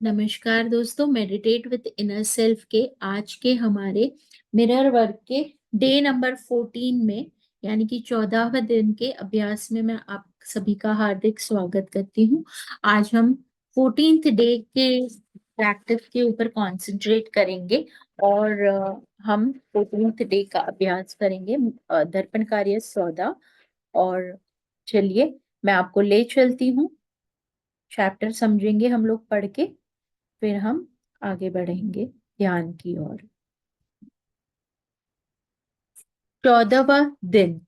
नमस्कार दोस्तों, meditate with inner self के आज के हमारे मिरर वर्क के डे नंबर 14 में यानी कि 14वें दिन के अभ्यास में मैं आप सभी का हार्दिक स्वागत करती हूँ। आज हम 14th डे के प्रैक्टिस के ऊपर कंसंट्रेट करेंगे और हम 14th डे का अभ्यास करेंगे, दर्पण कार्य 14। और चलिए मैं आपको ले चलती हूँ, चैप्टर समझेंगे हम लोग पढ़ के, फिर हम आगे बढ़ेंगे ध्यान की ओर। 14वां दिन,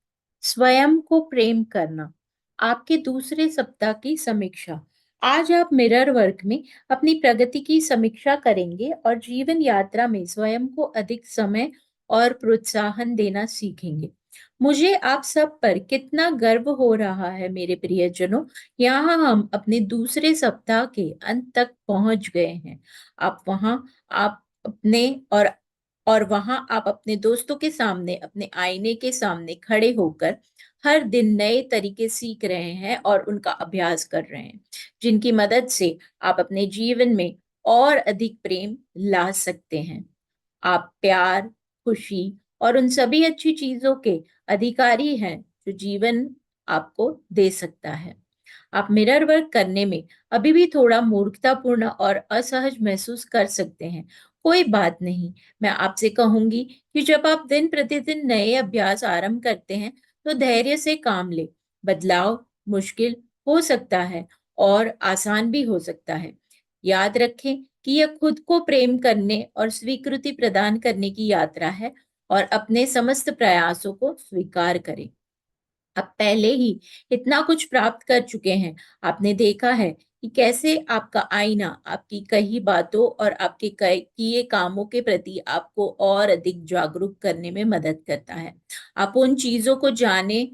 स्वयं को प्रेम करना। आपके दूसरे सप्ताह की समीक्षा। आज आप मिरर वर्क में अपनी प्रगति की समीक्षा करेंगे और जीवन यात्रा में स्वयं को अधिक समय और प्रोत्साहन देना सीखेंगे। मुझे आप सब पर कितना गर्व हो रहा है मेरे प्रियजनों। यहाँ हम अपने दूसरे सप्ताह के अंत तक पहुंच गए हैं। आप वहां आप अपने और वहां आप अपने दोस्तों के सामने, अपने आईने के सामने खड़े होकर हर दिन नए तरीके सीख रहे हैं और उनका अभ्यास कर रहे हैं, जिनकी मदद से आप अपने जीवन में और अधिक प्रेम ला सकते हैं। आप प्यार, खुशी और उन सभी अच्छी चीजों के अधिकारी हैं जो जीवन आपको दे सकता है। आप मिरर वर्क करने में अभी भी थोड़ा मूर्खतापूर्ण और असहज महसूस कर सकते हैं। कोई बात नहीं। मैं आपसे कहूंगी कि जब आप दिन प्रतिदिन नए अभ्यास आरंभ करते हैं तो धैर्य से काम ले। बदलाव मुश्किल हो सकता है और आसान भी हो सकता है। याद रखें कि यह खुद को प्रेम करने और स्वीकृति प्रदान करने की यात्रा है, और अपने समस्त प्रयासों को स्वीकार करें। आप पहले ही इतना कुछ प्राप्त कर चुके हैं। आपने देखा है कि कैसे आपका आईना आपकी कही बातों और आपके किए कामों के प्रति आपको और अधिक जागरूक करने में मदद करता है। आप उन चीजों को जाने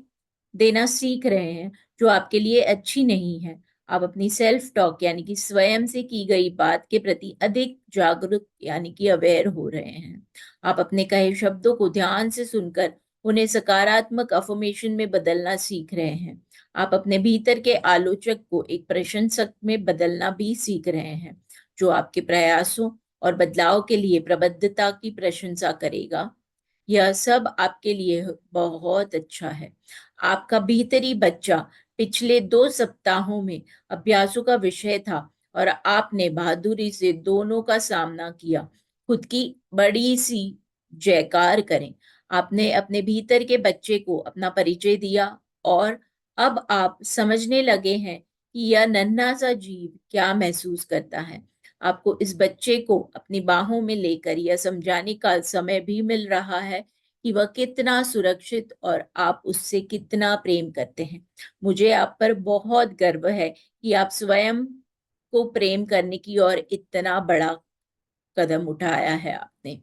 देना सीख रहे हैं जो आपके लिए अच्छी नहीं है। आप अपनी सेल्फ टॉक यानी कि स्वयं से की गई बात के प्रति अधिक जागरूक यानी कि अवेयर हो रहे हैं। आप अपने कहे शब्दों को ध्यान से सुनकर उन्हें सकारात्मक अफर्मेशन में बदलना सीख रहे हैं। आप अपने भीतर के आलोचक को एक प्रशंसक में बदलना भी सीख रहे हैं, जो आपके प्रयासों और बदलाव के लिए प्रबद्धता की प्रशंसा करेगा। यह सब आपके लिए बहुत अच्छा है। आपका भीतरी बच्चा पिछले 2 सप्ताहों में अभ्यासों का विषय था और आपने बहादुरी से दोनों का सामना किया। खुद की बड़ी सी जयकार करें। आपने अपने भीतर के बच्चे को अपना परिचय दिया और अब आप समझने लगे हैं कि यह नन्हा सा जीव क्या महसूस करता है। आपको इस बच्चे को अपनी बाहों में लेकर यह समझाने का समय भी मिल रहा है कि वह कितना सुरक्षित और आप उससे कितना प्रेम करते हैं। मुझे आप पर बहुत गर्व है कि आप स्वयं को प्रेम करने की ओर इतना बड़ा कदम उठाया है आपने।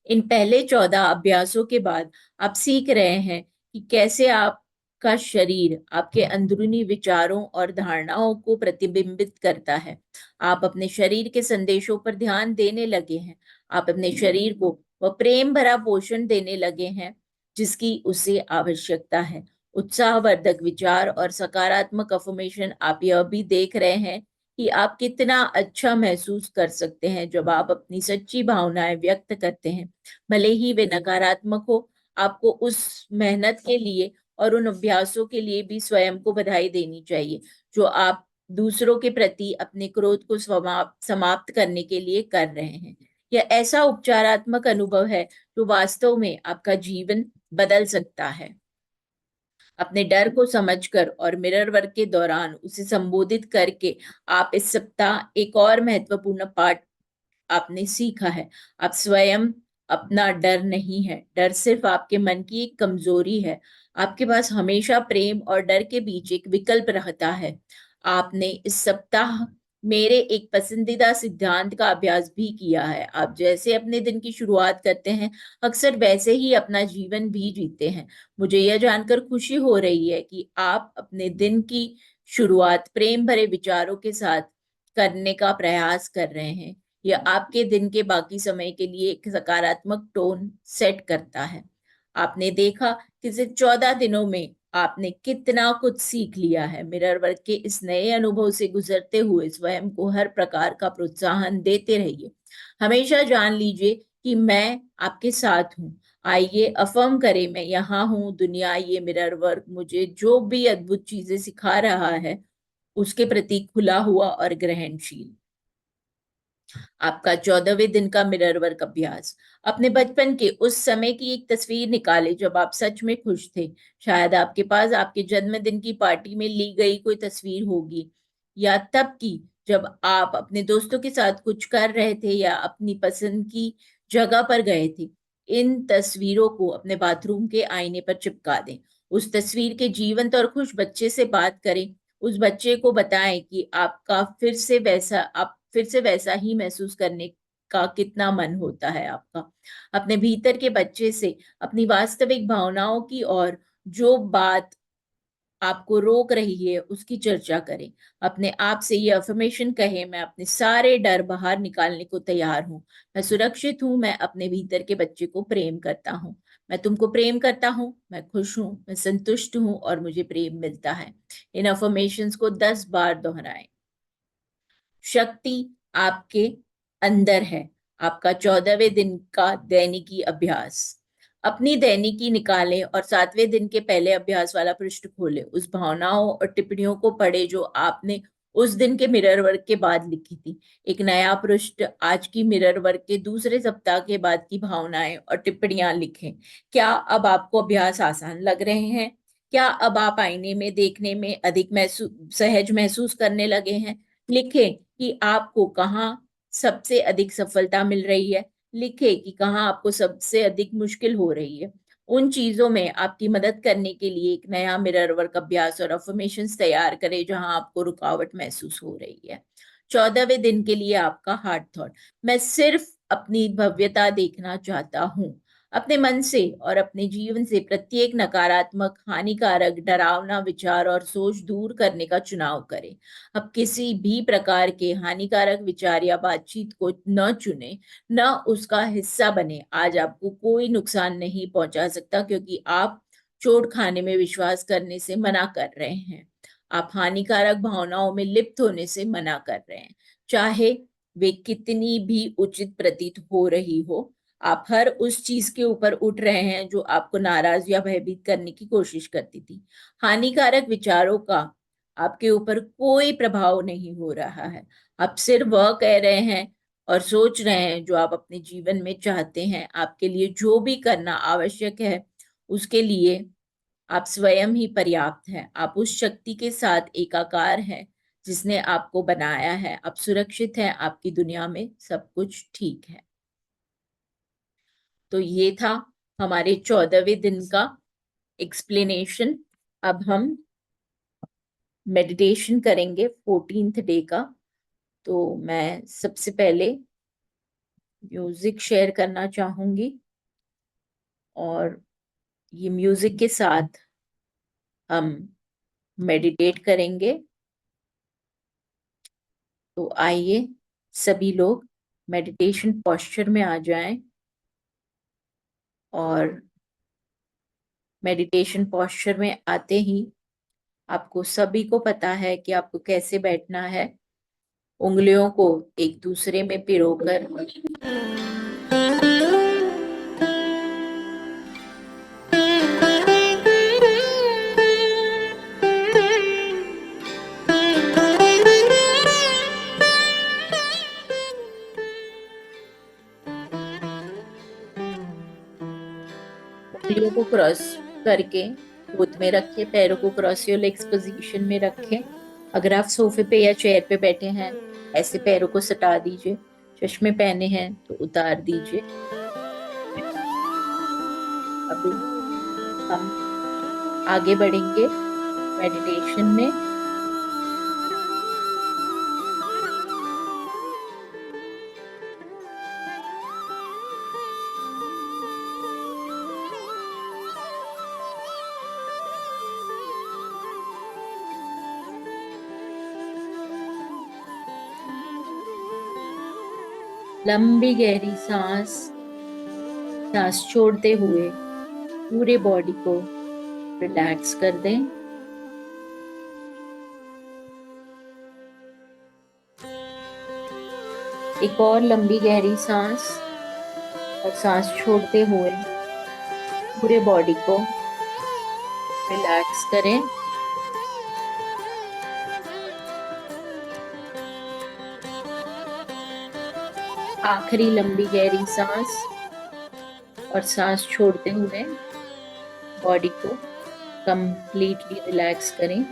इन पहले 14 अभ्यासों के बाद आप सीख रहे हैं कि कैसे आपका शरीर आपके अंदरूनी विचारों और धारणाओं को प्रतिबिंबित करता है। आप अपने शरीर के संदेशों पर ध्यान देने लगे हैं। आप अपने शरीर को वह प्रेम भरा पोषण देने लगे हैं जिसकी उसे आवश्यकता है। उत्साहवर्धक विचार और सकारात्मक अफर्मेशन। आप यह भी देख रहे हैं कि आप कितना अच्छा महसूस कर सकते हैं जब आप अपनी सच्ची भावनाएं व्यक्त करते हैं, भले ही वे नकारात्मक हो। आपको उस मेहनत के लिए और उन अभ्यासों के लिए भी स्वयं को बधाई देनी चाहिए जो आप दूसरों के प्रति अपने क्रोध को समाप्त करने के लिए कर रहे हैं। यह ऐसा उपचारात्मक अनुभव है जो वास्तव में आपका जीवन बदल सकता है। अपने डर को समझकर और मिरर वर्क के दौरान उसे संबोधित करके आप इस सप्ताह एक और महत्वपूर्ण पाठ आपने सीखा है। आप स्वयं अपना डर नहीं है। डर सिर्फ आपके मन की एक कमजोरी है। आपके पास हमेशा प्रेम और डर के बीच एक विकल्प रहता है। आपने इस सप्ताह मेरे एक पसंदीदा सिद्धांत का अभ्यास भी किया है। आप जैसे अपने दिन की शुरुआत करते हैं, अक्सर वैसे ही अपना जीवन भी जीते हैं। मुझे यह जानकर खुशी हो रही है कि आप अपने दिन की शुरुआत प्रेम भरे विचारों के साथ करने का प्रयास कर रहे हैं। यह आपके दिन के बाकी समय के लिए एक सकारात्मक टोन सेट करता है। आपने देखा कि सिर्फ 14 दिनों में आपने कितना कुछ सीख लिया है। मिरर वर्क के इस नए अनुभव से गुजरते हुए स्वयं को हर प्रकार का प्रोत्साहन देते रहिए। हमेशा जान लीजिए कि मैं आपके साथ हूँ। आइए अफर्म करें, मैं यहाँ हूँ। दुनिया, ये मिरर वर्क मुझे जो भी अद्भुत चीजें सिखा रहा है उसके प्रति खुला हुआ और ग्रहणशील। आपका 14वें दिन का मिरर वर्क अभ्यास। अपने बचपन के उस समय की एक तस्वीर निकालें जब आप सच में खुश थे। शायद आपके पास आपके जन्मदिन की पार्टी में ली गई कोई तस्वीर होगी, या तब की जब आप अपने दोस्तों के साथ कुछ कर रहे थे या अपनी पसंद की जगह पर गए थे। इन तस्वीरों को अपने बाथरूम के आईने पर चिपका दें। उस तस्वीर के जीवंत और खुश बच्चे से बात करें। उस बच्चे को बताएं कि आप फिर से वैसा ही महसूस करने का कितना मन होता है आपका। अपने भीतर के बच्चे से अपनी वास्तविक भावनाओं की और जो बात आपको रोक रही है उसकी चर्चा करें। अपने आप से ये अफर्मेशन कहें, मैं अपने सारे डर बाहर निकालने को तैयार हूँ। मैं सुरक्षित हूँ। मैं अपने भीतर के बच्चे को प्रेम करता हूँ। मैं तुमको प्रेम करता हूँ। मैं खुश हूँ। मैं संतुष्ट हूँ और मुझे प्रेम मिलता है। इन अफर्मेशंस को 10 बार दोहराएं। शक्ति आपके अंदर है। आपका 14वें दिन का दैनिकी अभ्यास। अपनी दैनिकी निकालें और 7वें दिन के पहले अभ्यास वाला पृष्ठ खोलें। उस भावनाओं और टिप्पणियों को पढ़ें जो आपने उस दिन के मिरर वर्क के बाद लिखी थी। एक नया पृष्ठ आज की मिरर वर्क के दूसरे सप्ताह के बाद की भावनाएं और टिप्पणियां लिखें। क्या अब आपको अभ्यास आसान लग रहे हैं? क्या अब आप आईने में देखने में अधिक सहज महसूस करने लगे हैं? लिखें कि आपको कहाँ सबसे अधिक सफलता मिल रही है। लिखे कि कहाँ आपको सबसे अधिक मुश्किल हो रही है। उन चीजों में आपकी मदद करने के लिए एक नया मिरर वर्क अभ्यास और अफर्मेशंस तैयार करें जहां आपको रुकावट महसूस हो रही है। 14वें दिन के लिए आपका हार्ट थॉट। मैं सिर्फ अपनी भव्यता देखना चाहता हूँ। अपने मन से और अपने जीवन से प्रत्येक नकारात्मक, हानिकारक, डरावना विचार और सोच दूर करने का चुनाव करें। अब किसी भी प्रकार के हानिकारक विचार या बातचीत को न चुने, न उसका हिस्सा बने। आज आपको कोई नुकसान नहीं पहुंचा सकता क्योंकि आप चोट खाने में विश्वास करने से मना कर रहे हैं। आप हानिकारक भावनाओं में लिप्त होने से मना कर रहे हैं, चाहे वे कितनी भी उचित प्रतीत हो रही हो। आप हर उस चीज के ऊपर उठ रहे हैं जो आपको नाराज या भयभीत करने की कोशिश करती थी। हानिकारक विचारों का आपके ऊपर कोई प्रभाव नहीं हो रहा है। आप सिर्फ वह कह रहे हैं और सोच रहे हैं जो आप अपने जीवन में चाहते हैं। आपके लिए जो भी करना आवश्यक है उसके लिए आप स्वयं ही पर्याप्त हैं। आप उस शक्ति के साथ एकाकार हैं जिसने आपको बनाया है। आप सुरक्षित हैं। आपकी दुनिया में सब कुछ ठीक है। तो ये था हमारे 14वें दिन का एक्सप्लेनेशन। अब हम मेडिटेशन करेंगे 14th डे का। तो मैं सबसे पहले म्यूजिक शेयर करना चाहूंगी और ये म्यूजिक के साथ हम मेडिटेट करेंगे। तो आइए सभी लोग मेडिटेशन पोस्चर में आ जाएं और मेडिटेशन पोस्चर में आते ही आपको सभी को पता है कि आपको कैसे बैठना है। उंगलियों को एक दूसरे में पिरोकर उंगलियों को क्रॉस करके गोद में रखें। पैरों को क्रॉस योर लेग्स पोजीशन में रखें। अगर आप सोफे पे या चेयर पे बैठे हैं, ऐसे पैरों को सटा दीजिए। चश्मे पहने हैं तो उतार दीजिए। अभी हम आगे बढ़ेंगे मेडिटेशन में। लंबी गहरी सांस छोड़ते हुए पूरे बॉडी को रिलैक्स कर दें। एक और लंबी गहरी सांस, और सांस छोड़ते हुए पूरे बॉडी को रिलैक्स करें। आखिरी लंबी गहरी सांस, और सांस छोड़ते हुए बॉडी को कंप्लीटली रिलैक्स करें।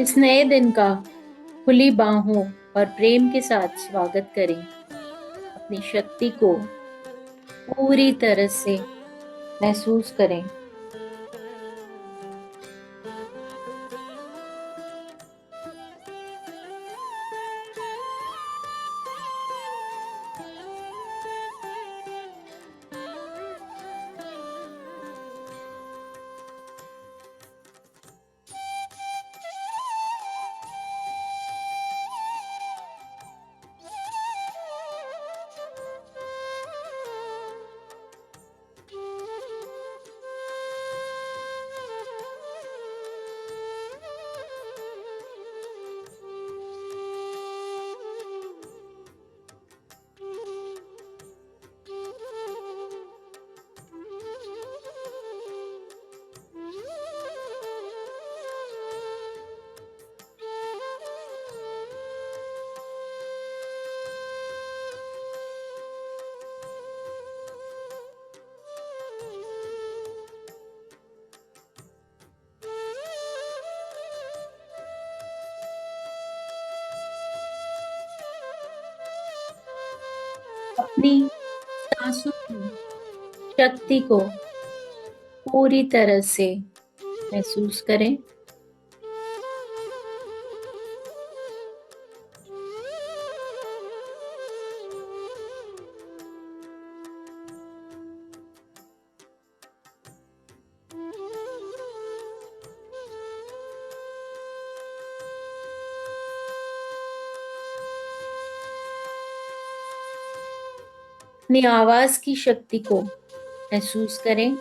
इस नए दिन का खुली बाहों और प्रेम के साथ स्वागत करें। अपनी शक्ति को पूरी तरह से महसूस करें। अपनी सांसों की शक्ति को पूरी तरह से महसूस करें। अपनी आवाज की शक्ति को महसूस करें।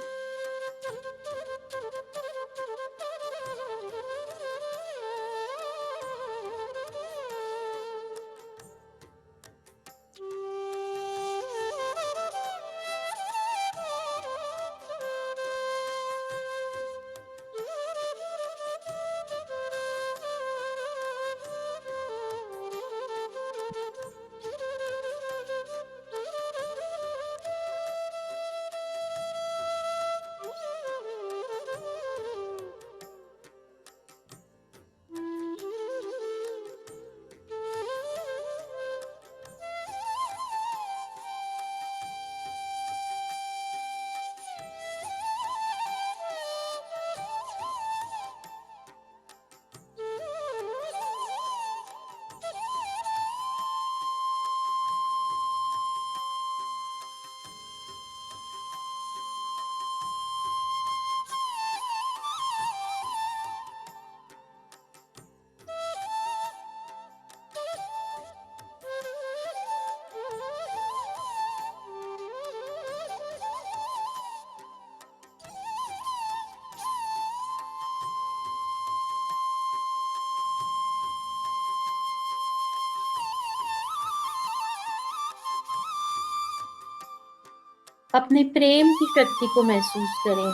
अपने प्रेम की शक्ति को महसूस करें।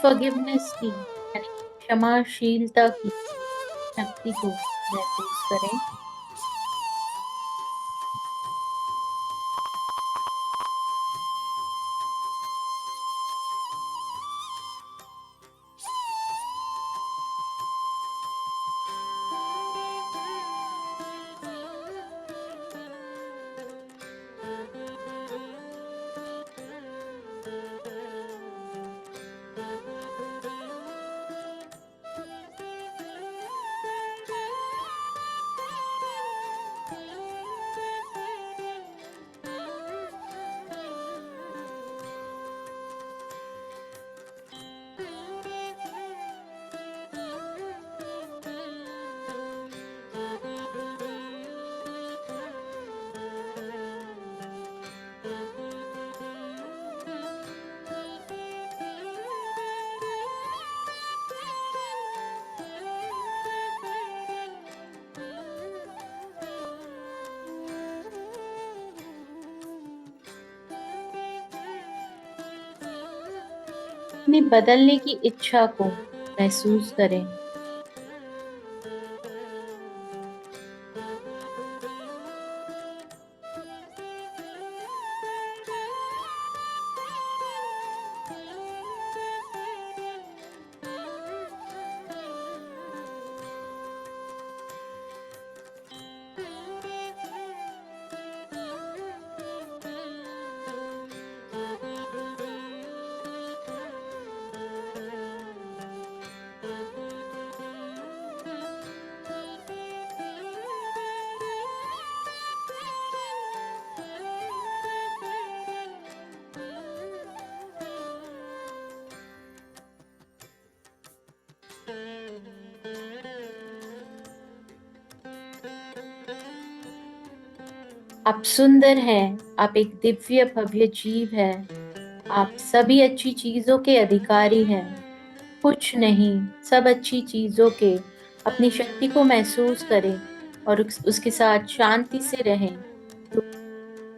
फॉरगिवनेस की यानी क्षमाशीलता की शक्ति को महसूस करें। अपनी बदलने की इच्छा को महसूस करें। आप सुंदर हैं, आप एक दिव्य भव्य जीव है। आप सभी अच्छी चीजों के अधिकारी हैं। कुछ नहीं, सब अच्छी चीजों के। अपनी शक्ति को महसूस करें और उसके साथ शांति से रहें।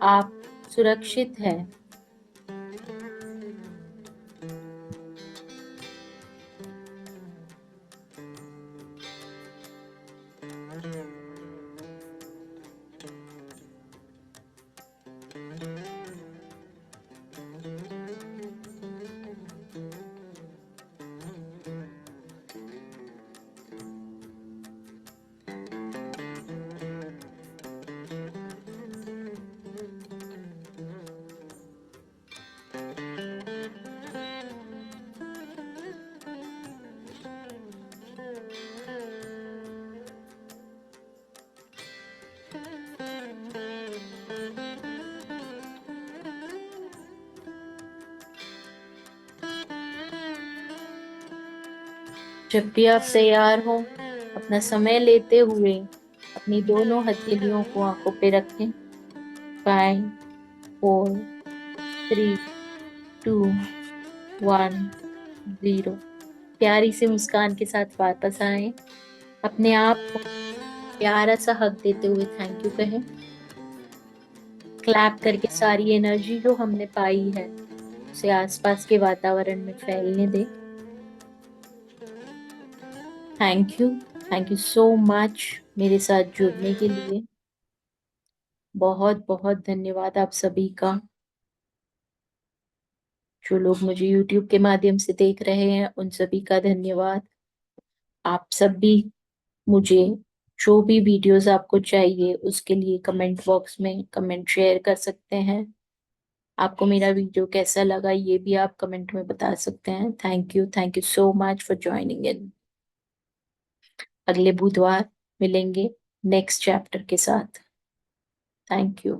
आप सुरक्षित हैं। जब भी आप तैयार हो, अपना समय लेते हुए अपनी दोनों हथेलियों को आंखों पे रखें। 5, 4, 3, 2, 1, 0। प्यारी सी मुस्कान के साथ वापस आए। अपने आप को प्यारा सा हक देते हुए थैंक यू कहें। क्लैप करके सारी एनर्जी जो हमने पाई है उसे आसपास के वातावरण में फैलने दे। थैंक यू सो मच मेरे साथ जुड़ने के लिए। बहुत बहुत धन्यवाद आप सभी का। जो लोग मुझे YouTube के माध्यम से देख रहे हैं उन सभी का धन्यवाद। आप सब भी मुझे जो भी वीडियोस आपको चाहिए उसके लिए कमेंट बॉक्स में कमेंट शेयर कर सकते हैं। आपको मेरा वीडियो कैसा लगा ये भी आप कमेंट में बता सकते हैं। Thank you so much for joining in. अगले बुधवार मिलेंगे नेक्स्ट चैप्टर के साथ। Thank you.